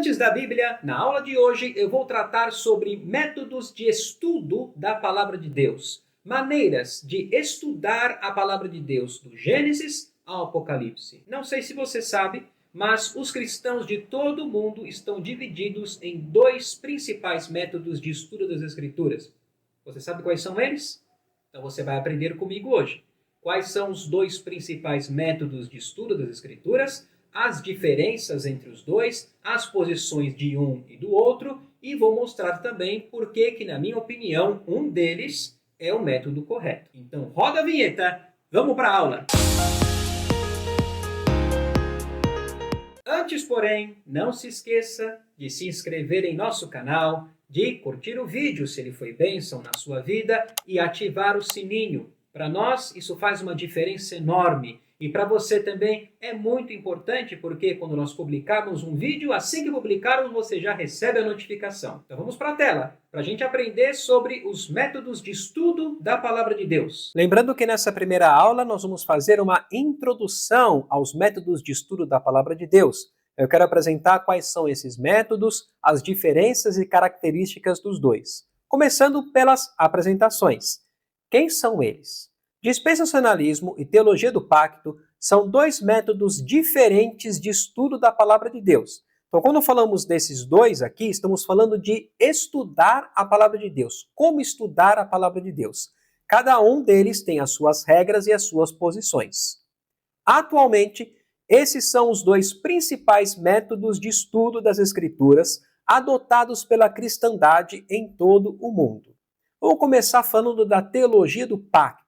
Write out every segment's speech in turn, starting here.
Estudantes da Bíblia, na aula de hoje eu vou tratar sobre métodos de estudo da Palavra de Deus, maneiras de estudar a Palavra de Deus do Gênesis ao Apocalipse. Não sei se você sabe, mas os cristãos de todo o mundo estão divididos em dois principais métodos de estudo das Escrituras. Você sabe quais são eles? Então você vai aprender comigo hoje. Quais são os dois principais métodos de estudo das Escrituras, as diferenças entre os dois, as posições de um e do outro, e vou mostrar também por que, na minha opinião, um deles é o método correto. Então, roda a vinheta, vamos para a aula! Antes, porém, não se esqueça de se inscrever em nosso canal, de curtir o vídeo se ele foi bênção na sua vida e ativar o sininho. Para nós, isso faz uma diferença enorme. E para você também é muito importante, porque quando nós publicarmos um vídeo, assim que publicarmos, você já recebe a notificação. Então vamos para a tela, para a gente aprender sobre os métodos de estudo da Palavra de Deus. Lembrando que nessa primeira aula nós vamos fazer uma introdução aos métodos de estudo da Palavra de Deus. Eu quero apresentar quais são esses métodos, as diferenças e características dos dois. Começando pelas apresentações. Quem são eles? Dispensacionalismo e teologia do pacto são dois métodos diferentes de estudo da Palavra de Deus. Então, quando falamos desses dois aqui, estamos falando de estudar a Palavra de Deus. Como estudar a Palavra de Deus? Cada um deles tem as suas regras e as suas posições. Atualmente, esses são os dois principais métodos de estudo das Escrituras adotados pela cristandade em todo o mundo. Vamos começar falando da teologia do pacto.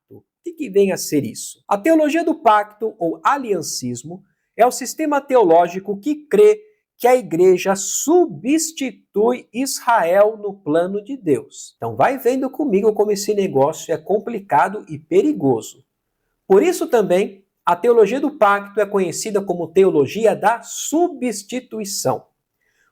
O que vem a ser isso? A teologia do pacto, ou aliancismo, é o sistema teológico que crê que a igreja substitui Israel no plano de Deus. Então vai vendo comigo como esse negócio é complicado e perigoso. Por isso também, a teologia do pacto é conhecida como teologia da substituição.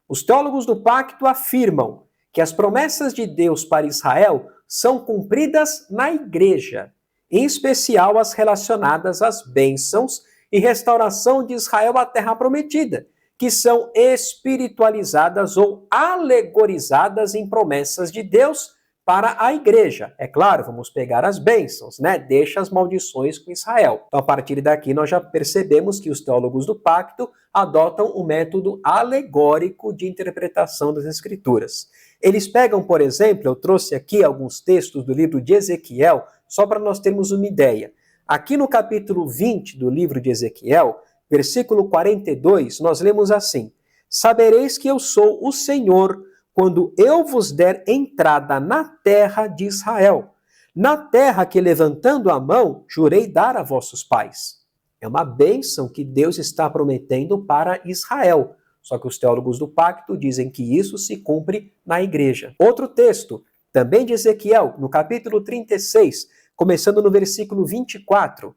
Os teólogos do pacto afirmam que as promessas de Deus para Israel são cumpridas na igreja, em especial as relacionadas às bênçãos e restauração de Israel à terra prometida, que são espiritualizadas ou alegorizadas em promessas de Deus para a igreja. É claro, vamos pegar as bênçãos, deixa as maldições com Israel. Então, a partir daqui, nós já percebemos que os teólogos do pacto adotam o método alegórico de interpretação das Escrituras. Eles pegam, por exemplo, eu trouxe aqui alguns textos do livro de Ezequiel, só para nós termos uma ideia. Aqui no capítulo 20 do livro de Ezequiel, versículo 42, nós lemos assim: Sabereis que eu sou o Senhor, quando eu vos der entrada na terra de Israel, na terra que, levantando a mão, jurei dar a vossos pais. É uma bênção que Deus está prometendo para Israel. Só que os teólogos do pacto dizem que isso se cumpre na igreja. Outro texto, também de Ezequiel, no capítulo 36, começando no versículo 24.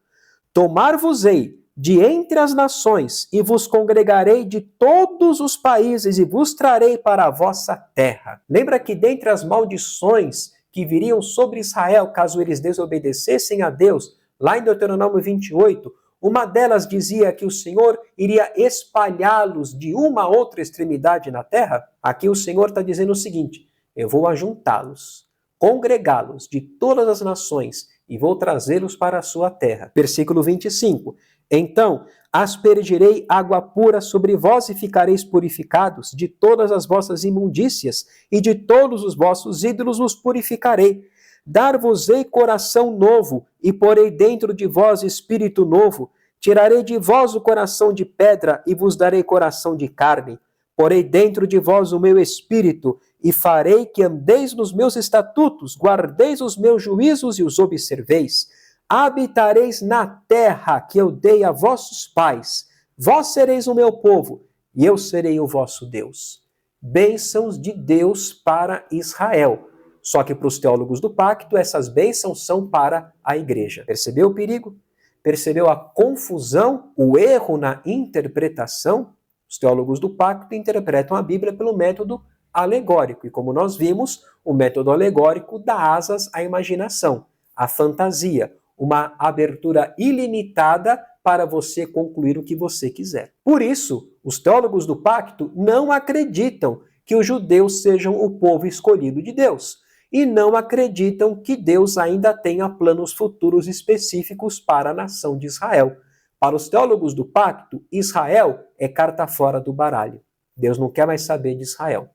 Tomar-vos-ei de entre as nações, e vos congregarei de todos os países, e vos trarei para a vossa terra. Lembra que dentre as maldições que viriam sobre Israel, caso eles desobedecessem a Deus, lá em Deuteronômio 28, uma delas dizia que o Senhor iria espalhá-los de uma a outra extremidade na terra? Aqui o Senhor está dizendo o seguinte: eu vou ajuntá-los, congregá-los de todas as nações e vou trazê-los para a sua terra. Versículo 25. Então aspergirei água pura sobre vós e ficareis purificados, de todas as vossas imundícias e de todos os vossos ídolos os purificarei. Dar-vos-ei coração novo, e porei dentro de vós espírito novo. Tirarei de vós o coração de pedra, e vos darei coração de carne. Porei dentro de vós o meu espírito, e farei que andeis nos meus estatutos, guardeis os meus juízos e os observeis. Habitareis na terra que eu dei a vossos pais. Vós sereis o meu povo, e eu serei o vosso Deus. Bênçãos de Deus para Israel. Só que para os teólogos do pacto, essas bênçãos são para a igreja. Percebeu o perigo? Percebeu a confusão, o erro na interpretação? Os teólogos do pacto interpretam a Bíblia pelo método alegórico. E como nós vimos, o método alegórico dá asas à imaginação, à fantasia. uma abertura ilimitada para você concluir o que você quiser. Por isso, os teólogos do pacto não acreditam que os judeus sejam o povo escolhido de Deus e não acreditam que Deus ainda tenha planos futuros específicos para a nação de Israel. Para os teólogos do pacto, Israel é carta fora do baralho. Deus não quer mais saber de Israel.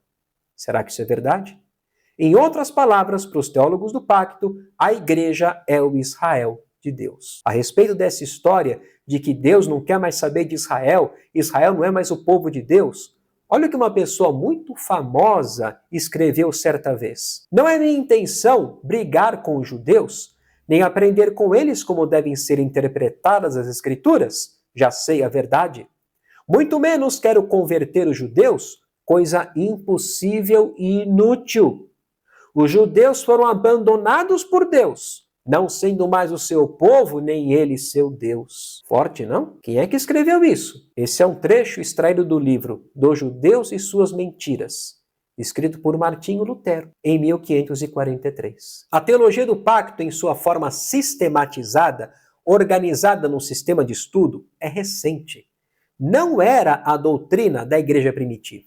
Será que isso é verdade? Em outras palavras, para os teólogos do pacto, a igreja é o Israel de Deus. A respeito dessa história de que Deus não quer mais saber de Israel, Israel não é mais o povo de Deus, olha o que uma pessoa muito famosa escreveu certa vez. Não é minha intenção brigar com os judeus, nem aprender com eles como devem ser interpretadas as escrituras, já sei a verdade. Muito menos quero converter os judeus, coisa impossível e inútil. Os judeus foram abandonados por Deus, não sendo mais o seu povo, nem ele seu Deus. Forte, não? Quem é que escreveu isso? Esse é um trecho extraído do livro Dos Judeus e Suas Mentiras, escrito por Martinho Lutero, em 1543. A teologia do pacto, em sua forma sistematizada, organizada num sistema de estudo, é recente. Não era a doutrina da igreja primitiva.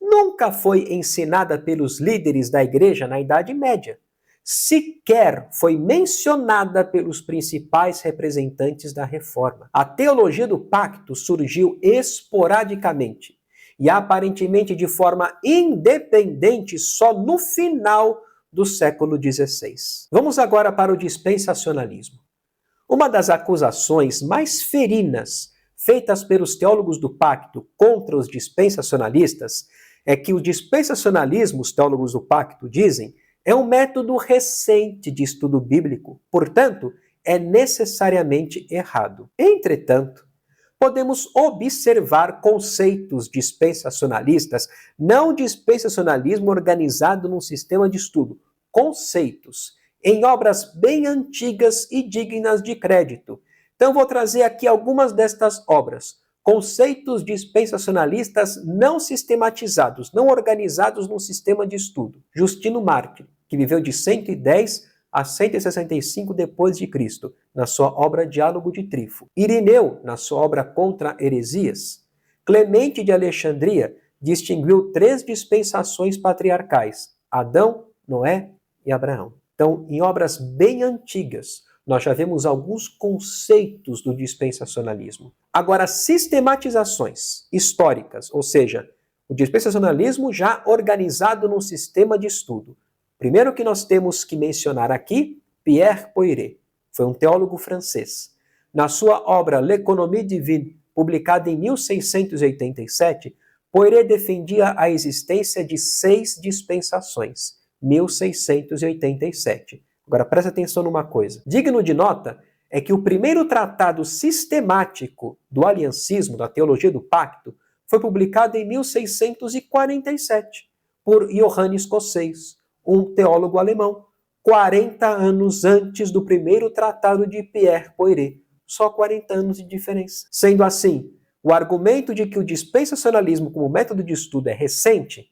Nunca foi ensinada pelos líderes da igreja na Idade Média. Sequer foi mencionada pelos principais representantes da Reforma. A teologia do pacto surgiu esporadicamente e aparentemente de forma independente só no final do século XVI. Vamos agora para o dispensacionalismo. Uma das acusações mais ferinas feitas pelos teólogos do pacto contra os dispensacionalistas é que o dispensacionalismo, os teólogos do pacto dizem, é um método recente de estudo bíblico, portanto, é necessariamente errado. Entretanto, podemos observar conceitos dispensacionalistas, não dispensacionalismo organizado num sistema de estudo, conceitos, em obras bem antigas e dignas de crédito. Então, vou trazer aqui algumas destas obras. Conceitos dispensacionalistas não sistematizados, não organizados num sistema de estudo. Justino Mártir, que viveu de 110 a 165 depois de Cristo, na sua obra Diálogo de Trífo. Irineu, na sua obra Contra Heresias. Clemente de Alexandria distinguiu 3 dispensações patriarcais: Adão, Noé e Abraão. Então, em obras bem antigas, nós já vemos alguns conceitos do dispensacionalismo. Agora, sistematizações históricas, ou seja, o dispensacionalismo já organizado num sistema de estudo. Primeiro que nós temos que mencionar aqui, Pierre Poiret, foi um teólogo francês. Na sua obra L'Économie divine, publicada em 1687, Poiret defendia a existência de 6 dispensações, 1687. Agora, presta atenção numa coisa. Digno de nota é que o primeiro tratado sistemático do aliancismo, da teologia do pacto, foi publicado em 1647 por Johannes Cossais, um teólogo alemão, 40 anos antes do primeiro tratado de Pierre Poiret. Só 40 anos de diferença. Sendo assim, o argumento de que o dispensacionalismo como método de estudo é recente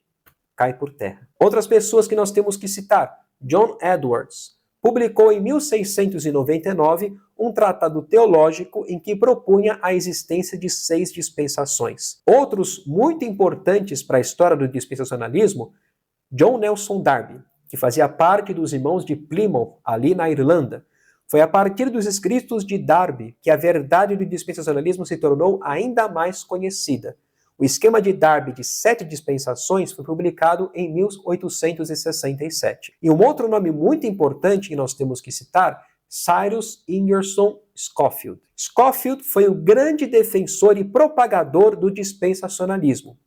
cai por terra. Outras pessoas que nós temos que citar: John Edwards publicou em 1699 um tratado teológico em que propunha a existência de 6 dispensações. Outros muito importantes para a história do dispensacionalismo: John Nelson Darby, que fazia parte dos irmãos de Plymouth, ali na Irlanda. Foi a partir dos escritos de Darby que a verdade do dispensacionalismo se tornou ainda mais conhecida. O esquema de Darby de 7 dispensações foi publicado em 1867. E um outro nome muito importante que nós temos que citar, Cyrus Ingerson Scofield. Scofield foi o grande defensor e propagador do dispensacionalismo.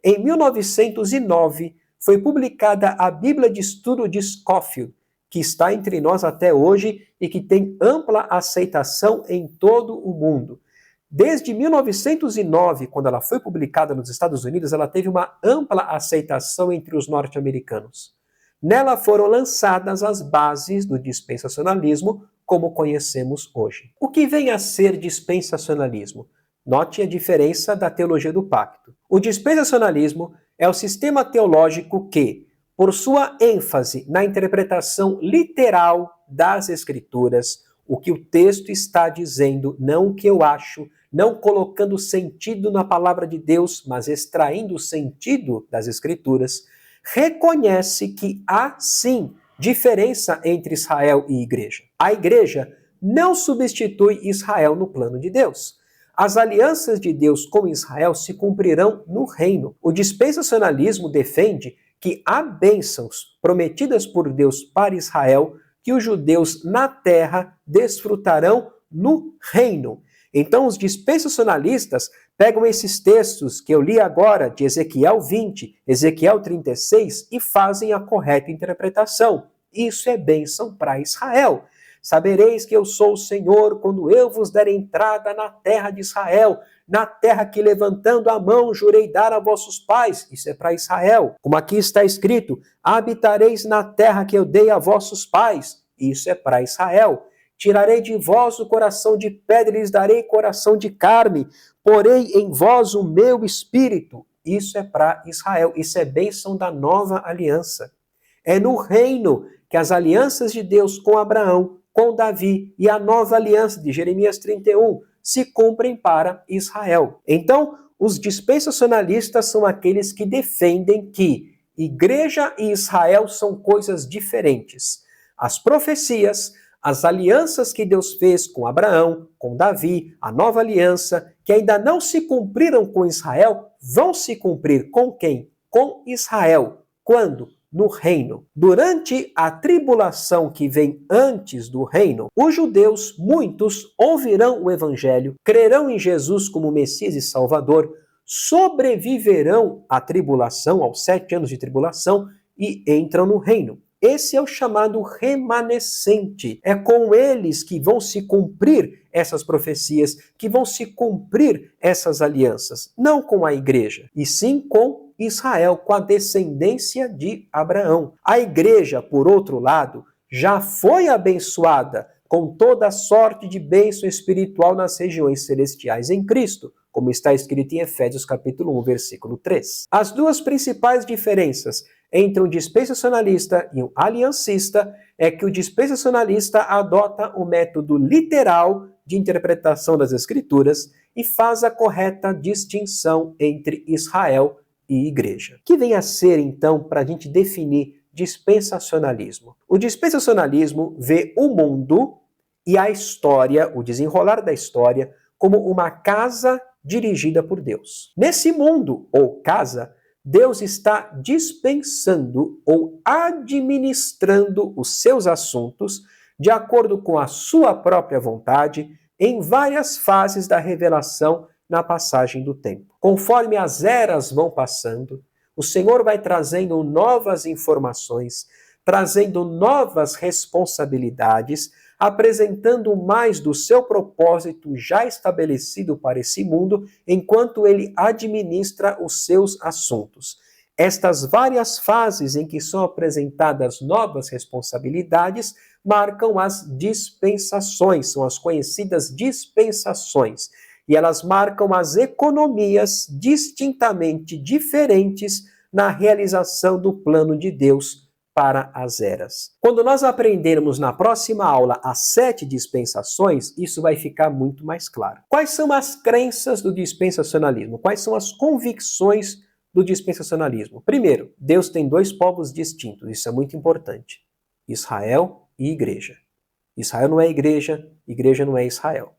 Em 1909, foi publicada a Bíblia de Estudo de Scofield, que está entre nós até hoje e que tem ampla aceitação em todo o mundo. Desde 1909, quando ela foi publicada nos Estados Unidos, ela teve uma ampla aceitação entre os norte-americanos. Nela foram lançadas as bases do dispensacionalismo, como conhecemos hoje. O que vem a ser dispensacionalismo? Note a diferença da teologia do pacto. O dispensacionalismo é o sistema teológico que, por sua ênfase na interpretação literal das Escrituras, o que o texto está dizendo, não o que eu acho, não colocando sentido na palavra de Deus, mas extraindo o sentido das Escrituras, reconhece que há sim diferença entre Israel e igreja. A igreja não substitui Israel no plano de Deus. As alianças de Deus com Israel se cumprirão no reino. O dispensacionalismo defende que há bênçãos prometidas por Deus para Israel que os judeus na terra desfrutarão no reino. Então, os dispensacionalistas pegam esses textos que eu li agora, de Ezequiel 20, Ezequiel 36, e fazem a correta interpretação. Isso é bênção para Israel. Sabereis que eu sou o Senhor quando eu vos der entrada na terra de Israel, na terra que levantando a mão jurei dar a vossos pais. Isso é para Israel. Como aqui está escrito, habitareis na terra que eu dei a vossos pais. Isso é para Israel. Tirarei de vós o coração de pedra e lhes darei coração de carne. Porei em vós o meu espírito. Isso é para Israel. Isso é bênção da nova aliança. É no reino que as alianças de Deus com Abraão, com Davi e a nova aliança de Jeremias 31 se cumprem para Israel. Então, os dispensacionalistas são aqueles que defendem que igreja e Israel são coisas diferentes. As profecias, as alianças que Deus fez com Abraão, com Davi, a nova aliança, que ainda não se cumpriram com Israel, vão se cumprir com quem? Com Israel. Quando? No reino. Durante a tribulação que vem antes do reino, os judeus, muitos, ouvirão o evangelho, crerão em Jesus como Messias e Salvador, sobreviverão à tribulação, aos 7 anos de tribulação, e entram no reino. Esse é o chamado remanescente. É com eles que vão se cumprir essas profecias, que vão se cumprir essas alianças. Não com a igreja, e sim com Israel, com a descendência de Abraão. A igreja, por outro lado, já foi abençoada com toda sorte de bênção espiritual nas regiões celestiais em Cristo, como está escrito em Efésios capítulo 1, versículo 3. As duas principais diferenças entre um dispensacionalista e um aliancista é que o dispensacionalista adota o método literal de interpretação das Escrituras e faz a correta distinção entre Israel e igreja. O que vem a ser, então, para a gente definir dispensacionalismo? O dispensacionalismo vê o mundo e a história, o desenrolar da história, como uma casa dirigida por Deus. Nesse mundo, ou casa, Deus está dispensando ou administrando os seus assuntos de acordo com a sua própria vontade em várias fases da revelação na passagem do tempo. Conforme as eras vão passando, o Senhor vai trazendo novas informações, trazendo novas responsabilidades, apresentando mais do seu propósito já estabelecido para esse mundo, enquanto ele administra os seus assuntos. Estas várias fases em que são apresentadas novas responsabilidades marcam as dispensações, são as conhecidas dispensações, e elas marcam as economias distintamente diferentes na realização do plano de Deus para as eras. Quando nós aprendermos na próxima aula as 7 dispensações, isso vai ficar muito mais claro. Quais são as crenças do dispensacionalismo? Quais são as convicções do dispensacionalismo? Primeiro, Deus tem 2 povos distintos, isso é muito importante. Israel e igreja. Israel não é igreja não é Israel.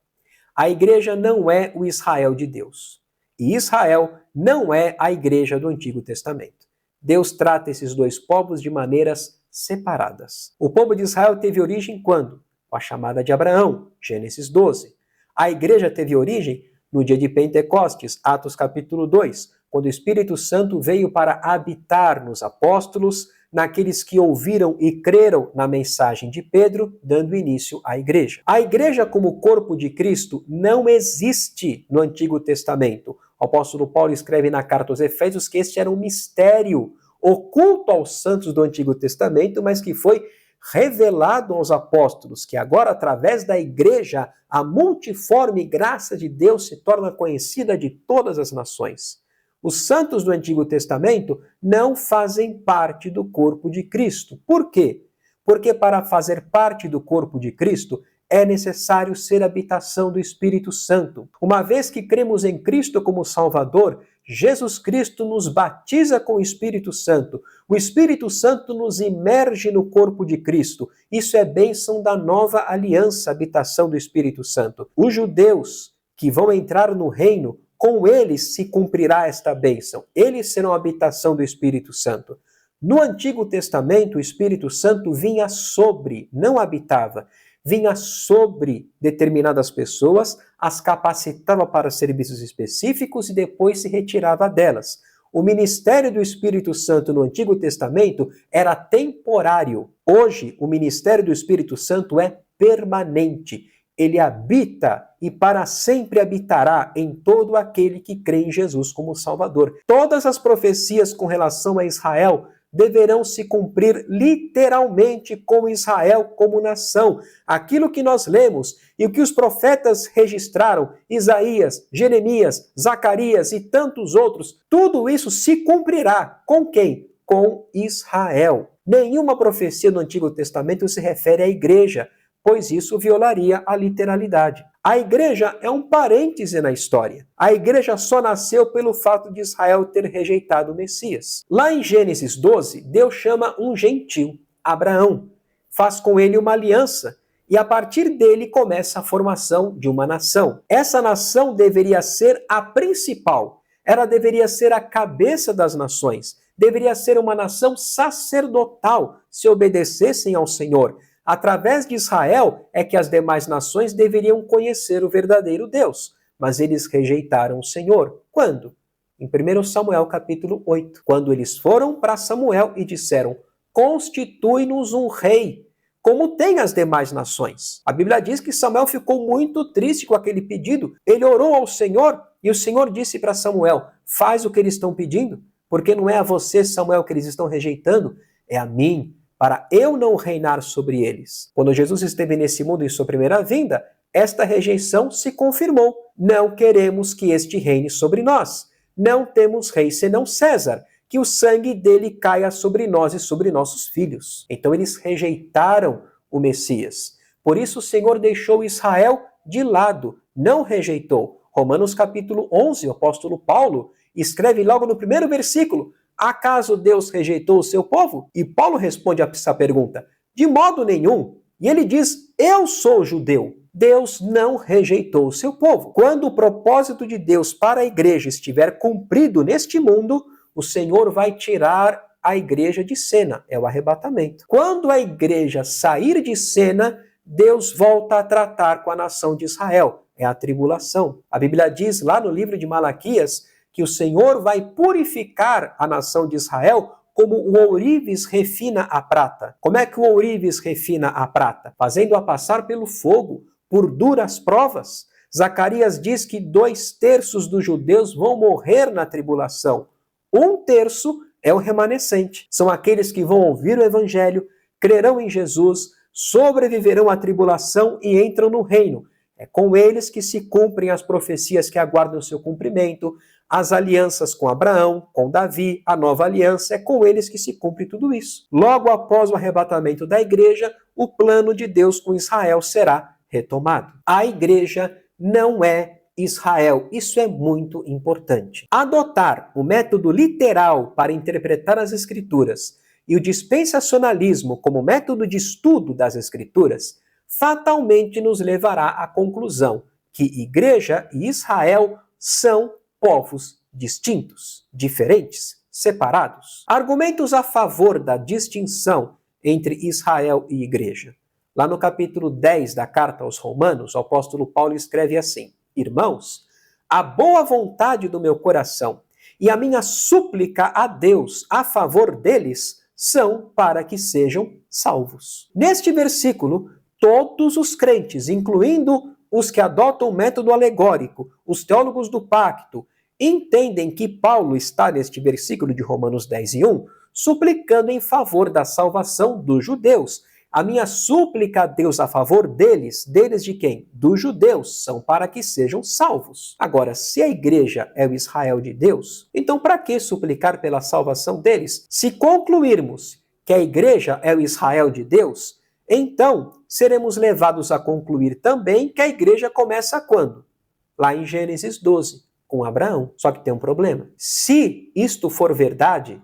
A igreja não é o Israel de Deus. E Israel não é a igreja do Antigo Testamento. Deus trata esses 2 povos de maneiras separadas. O povo de Israel teve origem quando? Com a chamada de Abraão, Gênesis 12. A igreja teve origem no dia de Pentecostes, Atos capítulo 2, quando o Espírito Santo veio para habitar nos apóstolos, naqueles que ouviram e creram na mensagem de Pedro, dando início à igreja. A igreja como corpo de Cristo não existe no Antigo Testamento. O apóstolo Paulo escreve na carta aos Efésios que este era um mistério oculto aos santos do Antigo Testamento, mas que foi revelado aos apóstolos, que agora, através da igreja, a multiforme graça de Deus se torna conhecida de todas as nações. Os santos do Antigo Testamento não fazem parte do corpo de Cristo. Por quê? Porque para fazer parte do corpo de Cristo é necessário ser habitação do Espírito Santo. Uma vez que cremos em Cristo como Salvador, Jesus Cristo nos batiza com o Espírito Santo. O Espírito Santo nos imerge no corpo de Cristo. Isso é bênção da nova aliança, habitação do Espírito Santo. Os judeus que vão entrar no reino, com eles se cumprirá esta bênção. Eles serão a habitação do Espírito Santo. No Antigo Testamento, o Espírito Santo vinha sobre, não habitava, vinha sobre determinadas pessoas, as capacitava para serviços específicos e depois se retirava delas. O ministério do Espírito Santo no Antigo Testamento era temporário. Hoje, o ministério do Espírito Santo é permanente. Ele habita e para sempre habitará em todo aquele que crê em Jesus como Salvador. Todas as profecias com relação a Israel deverão se cumprir literalmente com Israel como nação. Aquilo que nós lemos e o que os profetas registraram, Isaías, Jeremias, Zacarias e tantos outros, tudo isso se cumprirá. Com quem? Com Israel. Nenhuma profecia do Antigo Testamento se refere à igreja, pois isso violaria a literalidade. A igreja é um parêntese na história. A igreja só nasceu pelo fato de Israel ter rejeitado o Messias. Lá em Gênesis 12, Deus chama um gentil, Abraão, faz com ele uma aliança e a partir dele começa a formação de uma nação. Essa nação deveria ser a principal, ela deveria ser a cabeça das nações, deveria ser uma nação sacerdotal, se obedecessem ao Senhor. Através de Israel é que as demais nações deveriam conhecer o verdadeiro Deus, mas eles rejeitaram o Senhor. Quando? Em 1 Samuel capítulo 8, quando eles foram para Samuel e disseram: constitui-nos um rei, como tem as demais nações. A Bíblia diz que Samuel ficou muito triste com aquele pedido. Ele orou ao Senhor e o Senhor disse para Samuel: faz o que eles estão pedindo, porque não é a você, Samuel, que eles estão rejeitando, é a mim, para eu não reinar sobre eles. Quando Jesus esteve nesse mundo em sua primeira vinda, esta rejeição se confirmou. Não queremos que este reine sobre nós. Não temos rei senão César, que o sangue dele caia sobre nós e sobre nossos filhos. Então eles rejeitaram o Messias. Por isso o Senhor deixou Israel de lado, não rejeitou. Romanos capítulo 11, o apóstolo Paulo escreve logo no primeiro versículo: acaso Deus rejeitou o seu povo? E Paulo responde a essa pergunta: de modo nenhum. E ele diz: eu sou judeu. Deus não rejeitou o seu povo. Quando o propósito de Deus para a igreja estiver cumprido neste mundo, o Senhor vai tirar a igreja de cena, é o arrebatamento. Quando a igreja sair de cena, Deus volta a tratar com a nação de Israel, é a tribulação. A Bíblia diz lá no livro de Malaquias que o Senhor vai purificar a nação de Israel como o ourives refina a prata. Como é que o ourives refina a prata? Fazendo-a passar pelo fogo, por duras provas. Zacarias diz que 2/3 dos judeus vão morrer na tribulação. 1/3 é o remanescente. São aqueles que vão ouvir o evangelho, crerão em Jesus, sobreviverão à tribulação e entram no reino. É com eles que se cumprem as profecias que aguardam seu cumprimento, as alianças com Abraão, com Davi, a nova aliança, é com eles que se cumpre tudo isso. Logo após o arrebatamento da igreja, o plano de Deus com Israel será retomado. A igreja não é Israel. Isso é muito importante. Adotar o método literal para interpretar as Escrituras e o dispensacionalismo como método de estudo das Escrituras fatalmente nos levará à conclusão que igreja e Israel são povos distintos, diferentes, separados. Argumentos a favor da distinção entre Israel e igreja. Lá no capítulo 10 da carta aos Romanos, o apóstolo Paulo escreve assim: irmãos, a boa vontade do meu coração e a minha súplica a Deus a favor deles são para que sejam salvos. Neste versículo, todos os crentes, incluindo os que adotam o método alegórico, os teólogos do pacto, entendem que Paulo está neste versículo de Romanos 10:1, suplicando em favor da salvação dos judeus. A minha súplica a Deus a favor deles de quem? Dos judeus, são para que sejam salvos. Agora, se a igreja é o Israel de Deus, então para que suplicar pela salvação deles? Se concluirmos que a igreja é o Israel de Deus, então seremos levados a concluir também que a igreja começa quando? Lá em Gênesis 12, com Abraão. Só que tem um problema. Se isto for verdade,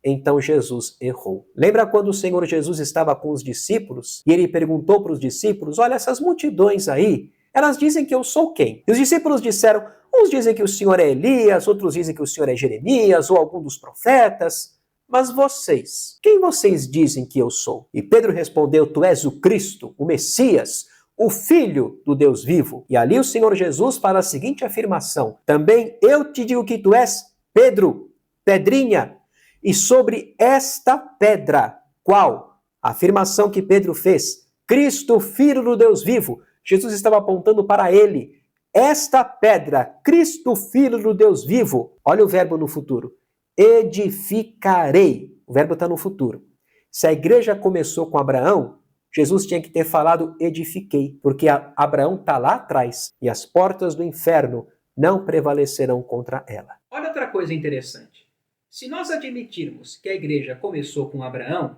então Jesus errou. Lembra quando o Senhor Jesus estava com os discípulos e ele perguntou para os discípulos: olha, essas multidões aí, elas dizem que eu sou quem? E os discípulos disseram: uns dizem que o Senhor é Elias, outros dizem que o Senhor é Jeremias ou algum dos profetas. Mas vocês, quem vocês dizem que eu sou? E Pedro respondeu: tu és o Cristo, o Messias, o Filho do Deus vivo. E ali o Senhor Jesus fala a seguinte afirmação: também eu te digo que tu és Pedro, pedrinha, e sobre esta pedra, qual? A afirmação que Pedro fez: Cristo, Filho do Deus vivo. Jesus estava apontando para ele. Esta pedra, Cristo, Filho do Deus vivo. Olha o verbo no futuro. Edificarei. O verbo está no futuro. Se a igreja começou com Abraão, Jesus tinha que ter falado edifiquei, porque Abraão está lá atrás e as portas do inferno não prevalecerão contra ela. Olha outra coisa interessante. Se nós admitirmos que a igreja começou com Abraão,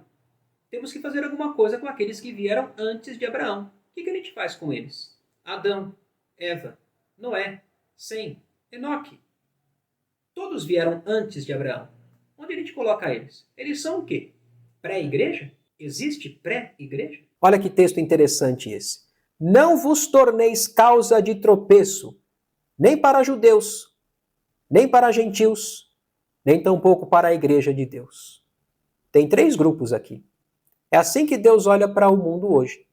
temos que fazer alguma coisa com aqueles que vieram antes de Abraão. O que a gente faz com eles? Adão, Eva, Noé, Sem, Enoque. Todos vieram antes de Abraão. Onde a gente coloca eles? Eles são o quê? Pré-igreja? Existe pré-igreja? Olha que texto interessante esse. Não vos torneis causa de tropeço, nem para judeus, nem para gentios, nem tampouco para a igreja de Deus. Tem 3 grupos aqui. É assim que Deus olha para o mundo hoje.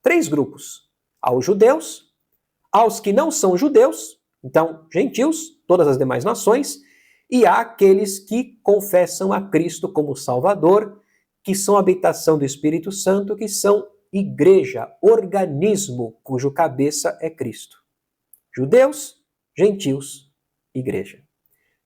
3 grupos. Aos judeus, aos que não são judeus, então gentios, todas as demais nações, e há aqueles que confessam a Cristo como Salvador, que são habitação do Espírito Santo, que são igreja, organismo cujo cabeça é Cristo. Judeus, gentios, igreja.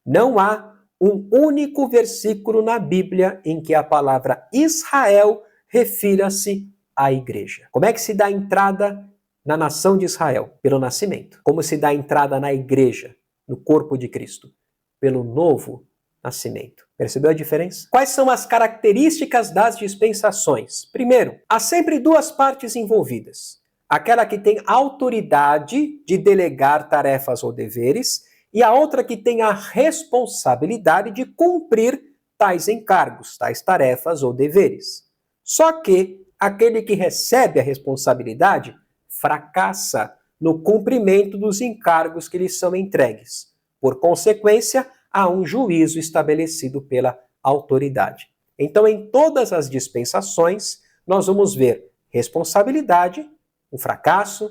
Não há um único versículo na Bíblia em que a palavra Israel refira-se à igreja. Como é que se dá a entrada na nação de Israel? Pelo nascimento. Como se dá a entrada na igreja, no corpo de Cristo? Pelo novo nascimento. Percebeu a diferença? Quais são as características das dispensações? Primeiro, há sempre 2 partes envolvidas. Aquela que tem autoridade de delegar tarefas ou deveres e a outra que tem a responsabilidade de cumprir tais encargos, tais tarefas ou deveres. Só que aquele que recebe a responsabilidade fracassa no cumprimento dos encargos que lhe são entregues. Por consequência, há um juízo estabelecido pela autoridade. Então, em todas as dispensações, nós vamos ver responsabilidade, o fracasso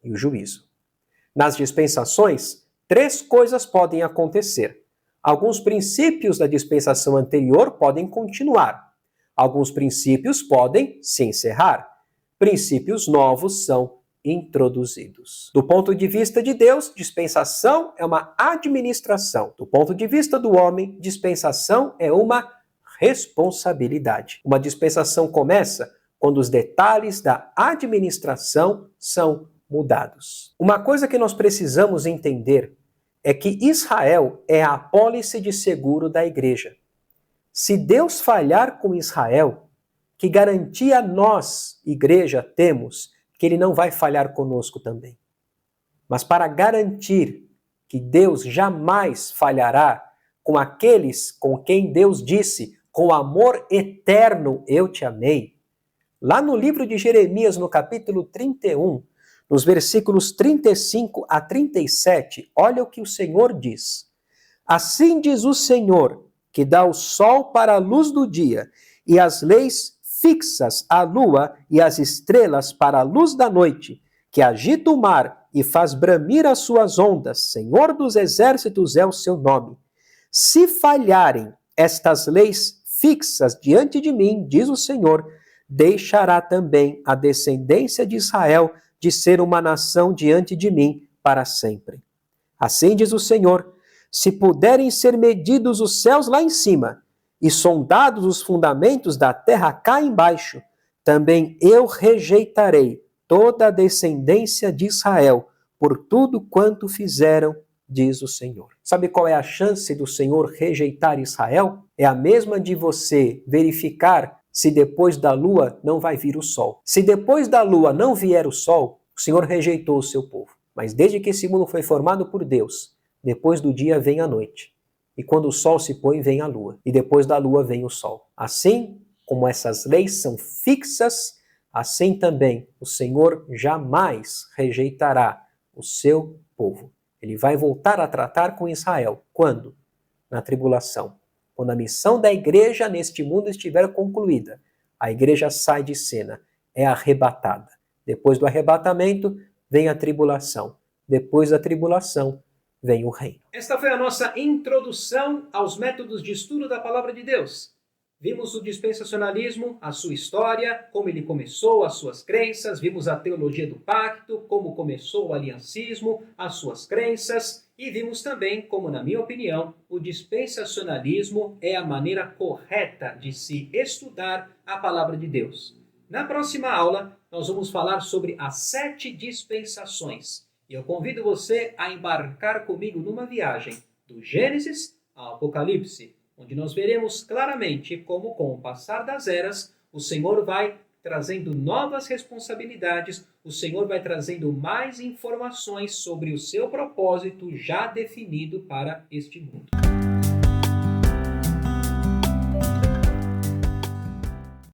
e o juízo. Nas dispensações, 3 coisas podem acontecer. Alguns princípios da dispensação anterior podem continuar. Alguns princípios podem se encerrar. Princípios novos são introduzidos. Do ponto de vista de Deus, dispensação é uma administração. Do ponto de vista do homem, dispensação é uma responsabilidade. Uma dispensação começa quando os detalhes da administração são mudados. Uma coisa que nós precisamos entender é que Israel é a apólice de seguro da igreja. Se Deus falhar com Israel, que garantia nós, igreja, temos que ele não vai falhar conosco também? Mas para garantir que Deus jamais falhará com aqueles com quem Deus disse, com amor eterno eu te amei, lá no livro de Jeremias, no capítulo 31, nos versículos 35 a 37, olha o que o Senhor diz. Assim diz o Senhor, que dá o sol para a luz do dia, e as leis fixas a lua e as estrelas para a luz da noite, que agita o mar e faz bramir as suas ondas, Senhor dos exércitos é o seu nome. Se falharem estas leis fixas diante de mim, diz o Senhor, deixará também a descendência de Israel de ser uma nação diante de mim para sempre. Assim diz o Senhor, se puderem ser medidos os céus lá em cima, e sondados os fundamentos da terra cá embaixo, também eu rejeitarei toda a descendência de Israel, por tudo quanto fizeram, diz o Senhor. Sabe qual é a chance do Senhor rejeitar Israel? É a mesma de você verificar se depois da lua não vai vir o sol. Se depois da lua não vier o sol, o Senhor rejeitou o seu povo. Mas desde que esse mundo foi formado por Deus, depois do dia vem a noite. E quando o sol se põe, vem a lua. E depois da lua vem o sol. Assim como essas leis são fixas, assim também o Senhor jamais rejeitará o seu povo. Ele vai voltar a tratar com Israel. Quando? Na tribulação. Quando a missão da igreja neste mundo estiver concluída, a igreja sai de cena, é arrebatada. Depois do arrebatamento, vem a tribulação. Depois da tribulação, vem o reino. Esta foi a nossa introdução aos métodos de estudo da Palavra de Deus. Vimos o dispensacionalismo, a sua história, como ele começou, as suas crenças, vimos a teologia do pacto, como começou o aliancismo, as suas crenças, e vimos também como, na minha opinião, o dispensacionalismo é a maneira correta de se estudar a Palavra de Deus. Na próxima aula, nós vamos falar sobre as 7 dispensações. E eu convido você a embarcar comigo numa viagem do Gênesis ao Apocalipse, onde nós veremos claramente como, com o passar das eras, o Senhor vai trazendo novas responsabilidades, o Senhor vai trazendo mais informações sobre o seu propósito já definido para este mundo.